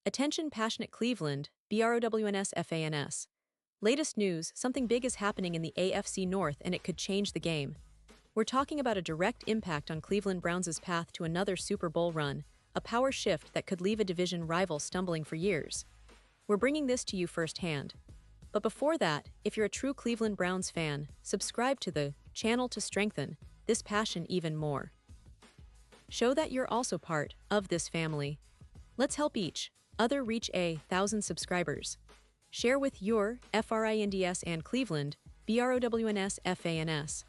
Attention passionate Cleveland, BROWNS. Latest news, something big is happening in the AFC North and it could change the game. We're talking about a direct impact on Cleveland Browns' path to another Super Bowl run, a power shift that could leave a division rival stumbling for years. We're bringing this to you firsthand. But before that, if you're a true Cleveland Browns fan, subscribe to the channel to strengthen this passion even more. Show that you're also part of this family. Let's help each other reach 1,000 subscribers. Share with your FRINDS and Cleveland, BROWNS.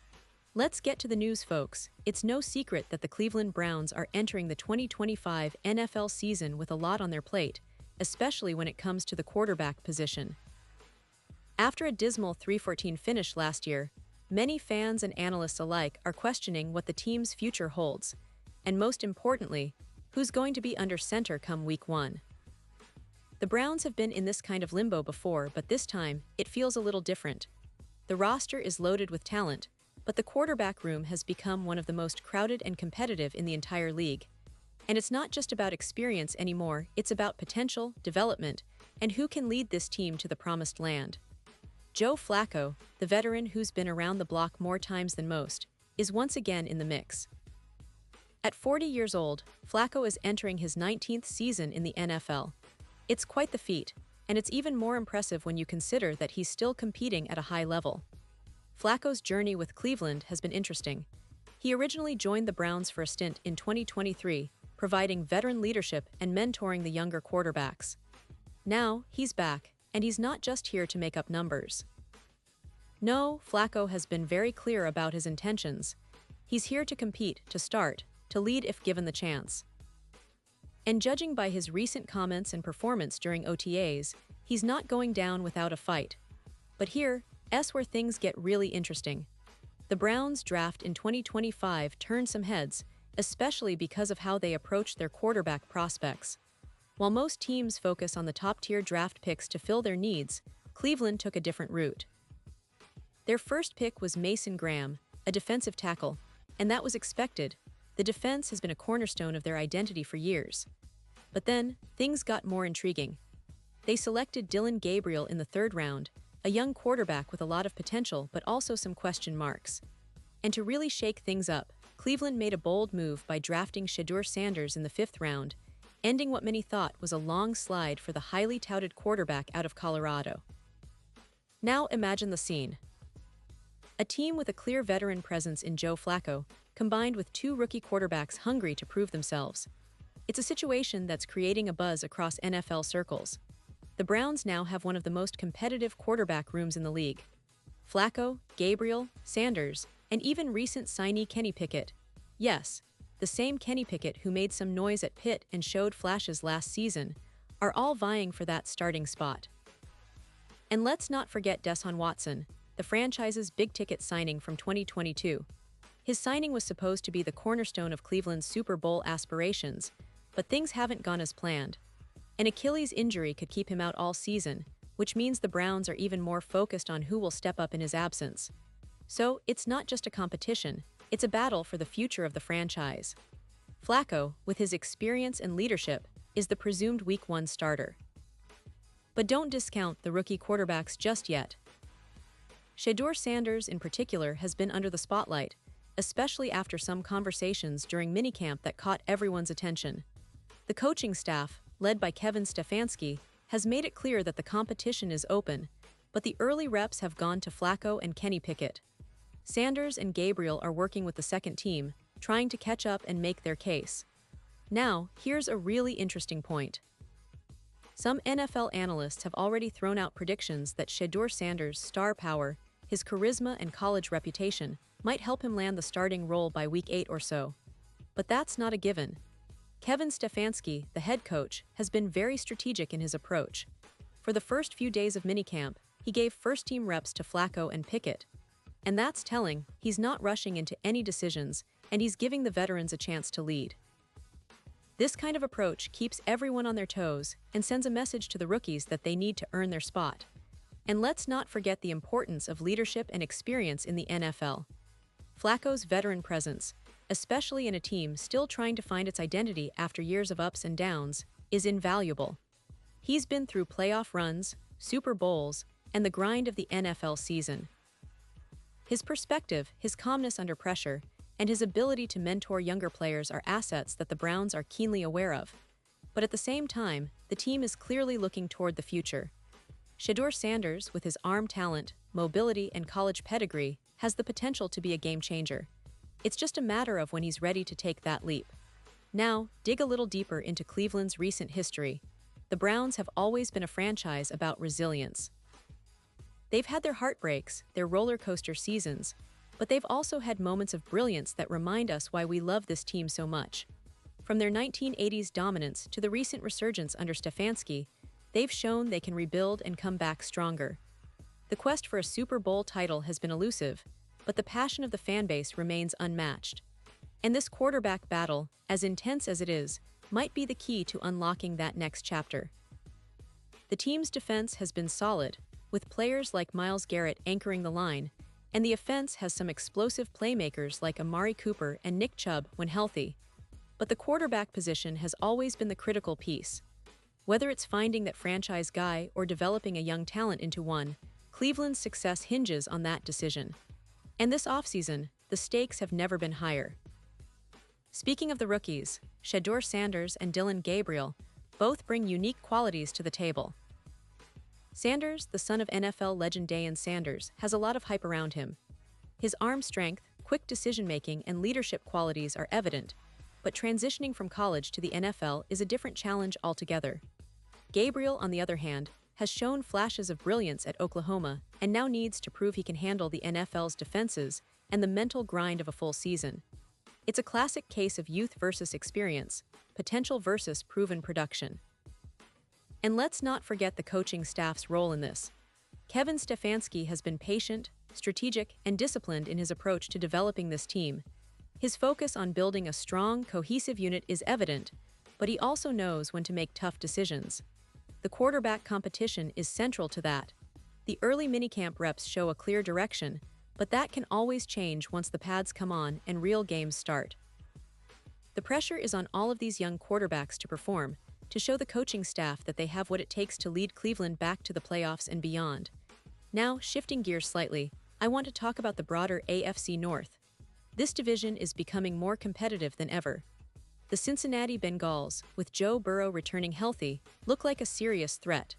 Let's get to the news, folks. It's no secret that the Cleveland Browns are entering the 2025 NFL season with a lot on their plate, especially when it comes to the quarterback position. After a dismal 3-14 finish last year, many fans and analysts alike are questioning what the team's future holds, and most importantly, who's going to be under center come Week 1. The Browns have been in this kind of limbo before, but this time, it feels a little different. The roster is loaded with talent, but the quarterback room has become one of the most crowded and competitive in the entire league. And it's not just about experience anymore, it's about potential, development, and who can lead this team to the promised land. Joe Flacco, the veteran who's been around the block more times than most, is once again in the mix. At 40 years old, Flacco is entering his 19th season in the NFL. It's quite the feat, and it's even more impressive when you consider that he's still competing at a high level. Flacco's journey with Cleveland has been interesting. He originally joined the Browns for a stint in 2023, providing veteran leadership and mentoring the younger quarterbacks. Now, he's back, and he's not just here to make up numbers. No, Flacco has been very clear about his intentions. He's here to compete, to start, to lead if given the chance. And judging by his recent comments and performance during OTAs, he's not going down without a fight. But here's where things get really interesting. The Browns' draft in 2025 turned some heads, especially because of how they approach their quarterback prospects. While most teams focus on the top-tier draft picks to fill their needs, Cleveland took a different route. Their first pick was Mason Graham, a defensive tackle, and that was expected. The defense has been a cornerstone of their identity for years. But then, things got more intriguing. They selected Dillon Gabriel in the third round, a young quarterback with a lot of potential but also some question marks. And to really shake things up, Cleveland made a bold move by drafting Shedeur in the fifth round, ending what many thought was a long slide for the highly touted quarterback out of Colorado. Now imagine the scene. A team with a clear veteran presence in Joe Flacco, combined with two rookie quarterbacks hungry to prove themselves. It's a situation that's creating a buzz across NFL circles. The Browns now have one of the most competitive quarterback rooms in the league. Flacco, Gabriel, Sanders, and even recent signee Kenny Pickett. Yes, the same Kenny Pickett who made some noise at Pitt and showed flashes last season, are all vying for that starting spot. And let's not forget Deshaun Watson, the franchise's big-ticket signing from 2022. His signing was supposed to be the cornerstone of Cleveland's Super Bowl aspirations, but things haven't gone as planned. An Achilles injury could keep him out all season, which means the Browns are even more focused on who will step up in his absence. So, it's not just a competition, it's a battle for the future of the franchise. Flacco, with his experience and leadership, is the presumed Week 1 starter. But don't discount the rookie quarterbacks just yet. Shedeur in particular has been under the spotlight, especially after some conversations during minicamp that caught everyone's attention. The coaching staff, led by Kevin Stefanski, has made it clear that the competition is open, but the early reps have gone to Flacco and Kenny Pickett. Sanders and Gabriel are working with the second team, trying to catch up and make their case. Now, here's a really interesting point. Some NFL analysts have already thrown out predictions that Shedeur star power, his charisma and college reputation, might help him land the starting role by Week 8 or so. But that's not a given. Kevin Stefanski, the head coach, has been very strategic in his approach. For the first few days of minicamp, he gave first-team reps to Flacco and Pickett. And that's telling, he's not rushing into any decisions, and he's giving the veterans a chance to lead. This kind of approach keeps everyone on their toes and sends a message to the rookies that they need to earn their spot. And let's not forget the importance of leadership and experience in the NFL. Flacco's veteran presence, especially in a team still trying to find its identity after years of ups and downs, is invaluable. He's been through playoff runs, Super Bowls, and the grind of the NFL season. His perspective, his calmness under pressure, and his ability to mentor younger players are assets that the Browns are keenly aware of. But at the same time, the team is clearly looking toward the future. Shedeur Sanders, with his arm talent, mobility, and college pedigree, has the potential to be a game changer. It's just a matter of when he's ready to take that leap. Now, dig a little deeper into Cleveland's recent history. The Browns have always been a franchise about resilience. They've had their heartbreaks, their roller coaster seasons, but they've also had moments of brilliance that remind us why we love this team so much. From their 1980s dominance to the recent resurgence under Stefanski, they've shown they can rebuild and come back stronger. The quest for a Super Bowl title has been elusive, but the passion of the fan base remains unmatched. And this quarterback battle, as intense as it is, might be the key to unlocking that next chapter. The team's defense has been solid, with players like Myles Garrett anchoring the line, and the offense has some explosive playmakers like Amari Cooper and Nick Chubb when healthy. But the quarterback position has always been the critical piece. Whether it's finding that franchise guy or developing a young talent into one, Cleveland's success hinges on that decision. And this offseason, the stakes have never been higher. Speaking of the rookies, Shedeur Sanders and Dillon Gabriel both bring unique qualities to the table. Sanders, the son of NFL legend Deion Sanders, has a lot of hype around him. His arm strength, quick decision-making, and leadership qualities are evident, but transitioning from college to the NFL is a different challenge altogether. Gabriel, on the other hand, has shown flashes of brilliance at Oklahoma and now needs to prove he can handle the NFL's defenses and the mental grind of a full season. It's a classic case of youth versus experience, potential versus proven production. And let's not forget the coaching staff's role in this. Kevin Stefanski has been patient, strategic, and disciplined in his approach to developing this team. His focus on building a strong, cohesive unit is evident, but he also knows when to make tough decisions. The quarterback competition is central to that. The early minicamp reps show a clear direction, but that can always change once the pads come on and real games start. The pressure is on all of these young quarterbacks to perform, to show the coaching staff that they have what it takes to lead Cleveland back to the playoffs and beyond. Now, shifting gears slightly, I want to talk about the broader AFC North. This division is becoming more competitive than ever. The Cincinnati Bengals, with Joe Burrow returning healthy, look like a serious threat.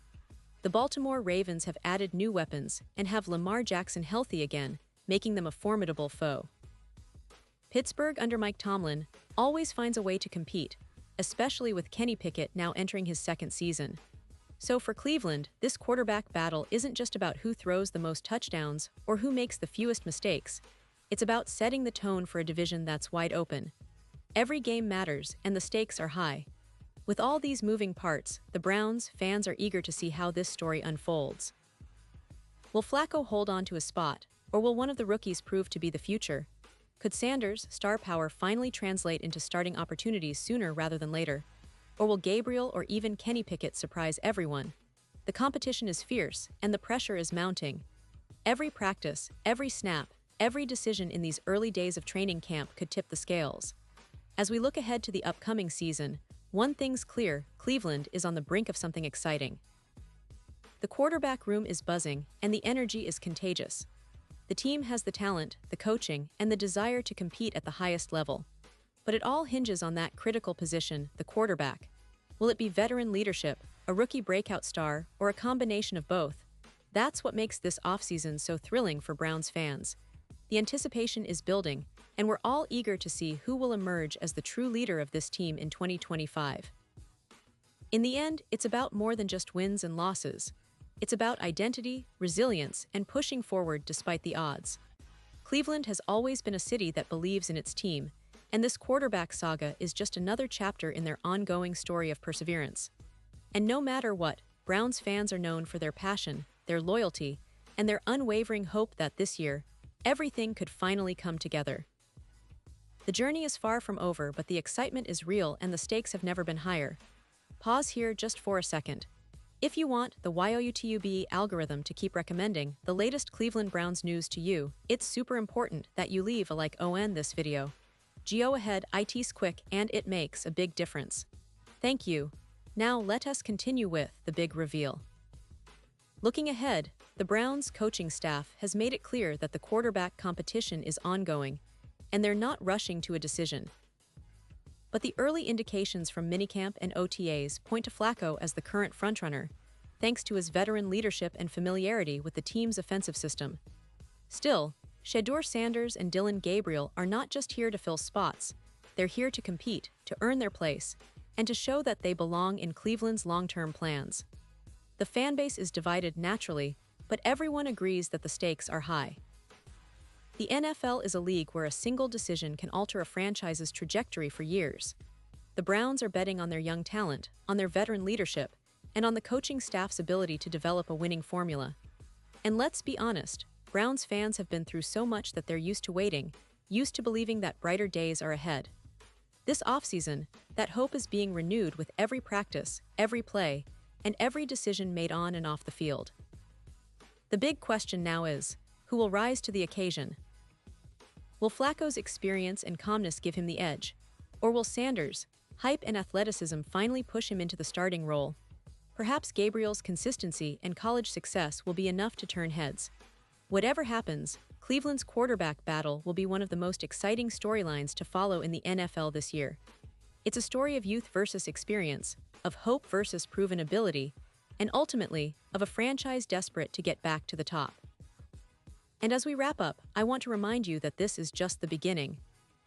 The Baltimore Ravens have added new weapons and have Lamar Jackson healthy again, making them a formidable foe. Pittsburgh under Mike Tomlin always finds a way to compete, especially with Kenny Pickett now entering his second season. So for Cleveland, this quarterback battle isn't just about who throws the most touchdowns or who makes the fewest mistakes. It's about setting the tone for a division that's wide open. Every game matters, and the stakes are high. With all these moving parts, the Browns fans are eager to see how this story unfolds. Will Flacco hold on to his spot, or will one of the rookies prove to be the future? Could Sanders' star power finally translate into starting opportunities sooner rather than later? Or will Gabriel or even Kenny Pickett surprise everyone? The competition is fierce, and the pressure is mounting. Every practice, every snap, every decision in these early days of training camp could tip the scales. As we look ahead to the upcoming season, one thing's clear: Cleveland is on the brink of something exciting. The quarterback room is buzzing, and the energy is contagious. The team has the talent, the coaching, and the desire to compete at the highest level. But it all hinges on that critical position, the quarterback. Will it be veteran leadership, a rookie breakout star, or a combination of both? That's what makes this offseason so thrilling for Browns fans. The anticipation is building, and we're all eager to see who will emerge as the true leader of this team in 2025. In the end, it's about more than just wins and losses. It's about identity, resilience, and pushing forward despite the odds. Cleveland has always been a city that believes in its team, and this quarterback saga is just another chapter in their ongoing story of perseverance. And no matter what, Browns fans are known for their passion, their loyalty, and their unwavering hope that this year, everything could finally come together. The journey is far from over, but the excitement is real and the stakes have never been higher. Pause here just for a second. If you want the YouTube algorithm to keep recommending the latest Cleveland Browns news to you, it's super important that you leave a like on this video. Go ahead, it's quick and it makes a big difference. Thank you. Now let us continue with the big reveal. Looking ahead, the Browns' coaching staff has made it clear that the quarterback competition is ongoing, and they're not rushing to a decision. But the early indications from minicamp and OTAs point to Flacco as the current frontrunner, thanks to his veteran leadership and familiarity with the team's offensive system. Still, Shedeur Sanders and Dylan Gabriel are not just here to fill spots, they're here to compete, to earn their place, and to show that they belong in Cleveland's long-term plans. The fanbase is divided naturally, but everyone agrees that the stakes are high. The NFL is a league where a single decision can alter a franchise's trajectory for years. The Browns are betting on their young talent, on their veteran leadership, and on the coaching staff's ability to develop a winning formula. And let's be honest, Browns fans have been through so much that they're used to waiting, used to believing that brighter days are ahead. This offseason, that hope is being renewed with every practice, every play, and every decision made on and off the field. The big question now is, who will rise to the occasion? Will Flacco's experience and calmness give him the edge? Or will Sanders' hype and athleticism finally push him into the starting role? Perhaps Gabriel's consistency and college success will be enough to turn heads. Whatever happens, Cleveland's quarterback battle will be one of the most exciting storylines to follow in the NFL this year. It's a story of youth versus experience, of hope versus proven ability, and ultimately, of a franchise desperate to get back to the top. And as we wrap up, I want to remind you that this is just the beginning.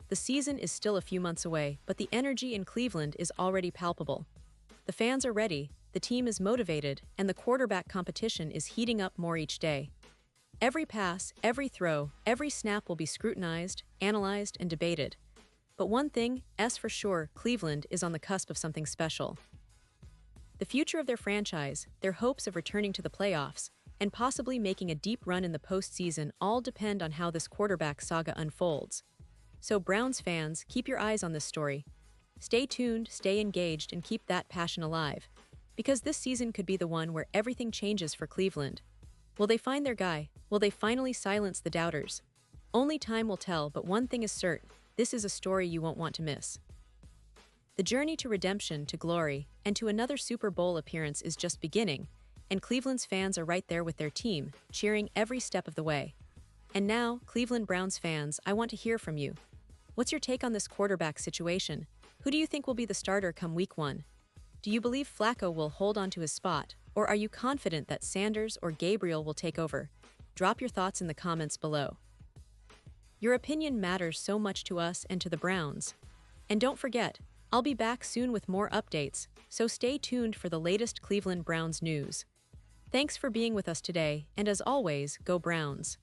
The season is still a few months away, but the energy in Cleveland is already palpable. The fans are ready, the team is motivated, and the quarterback competition is heating up more each day. Every pass, every throw, every snap will be scrutinized, analyzed, and debated. But one thing is for sure, Cleveland is on the cusp of something special. The future of their franchise, their hopes of returning to the playoffs, and possibly making a deep run in the postseason all depend on how this quarterback saga unfolds. So Browns fans, keep your eyes on this story. Stay tuned, stay engaged, and keep that passion alive. Because this season could be the one where everything changes for Cleveland. Will they find their guy? Will they finally silence the doubters? Only time will tell, but one thing is certain, this is a story you won't want to miss. The journey to redemption, to glory, and to another Super Bowl appearance is just beginning, and Cleveland's fans are right there with their team, cheering every step of the way. And now, Cleveland Browns fans, I want to hear from you. What's your take on this quarterback situation? Who do you think will be the starter come Week 1? Do you believe Flacco will hold on to his spot, or are you confident that Sanders or Gabriel will take over? Drop your thoughts in the comments below. Your opinion matters so much to us and to the Browns. And don't forget, I'll be back soon with more updates, so stay tuned for the latest Cleveland Browns news. Thanks for being with us today, and as always, go Browns.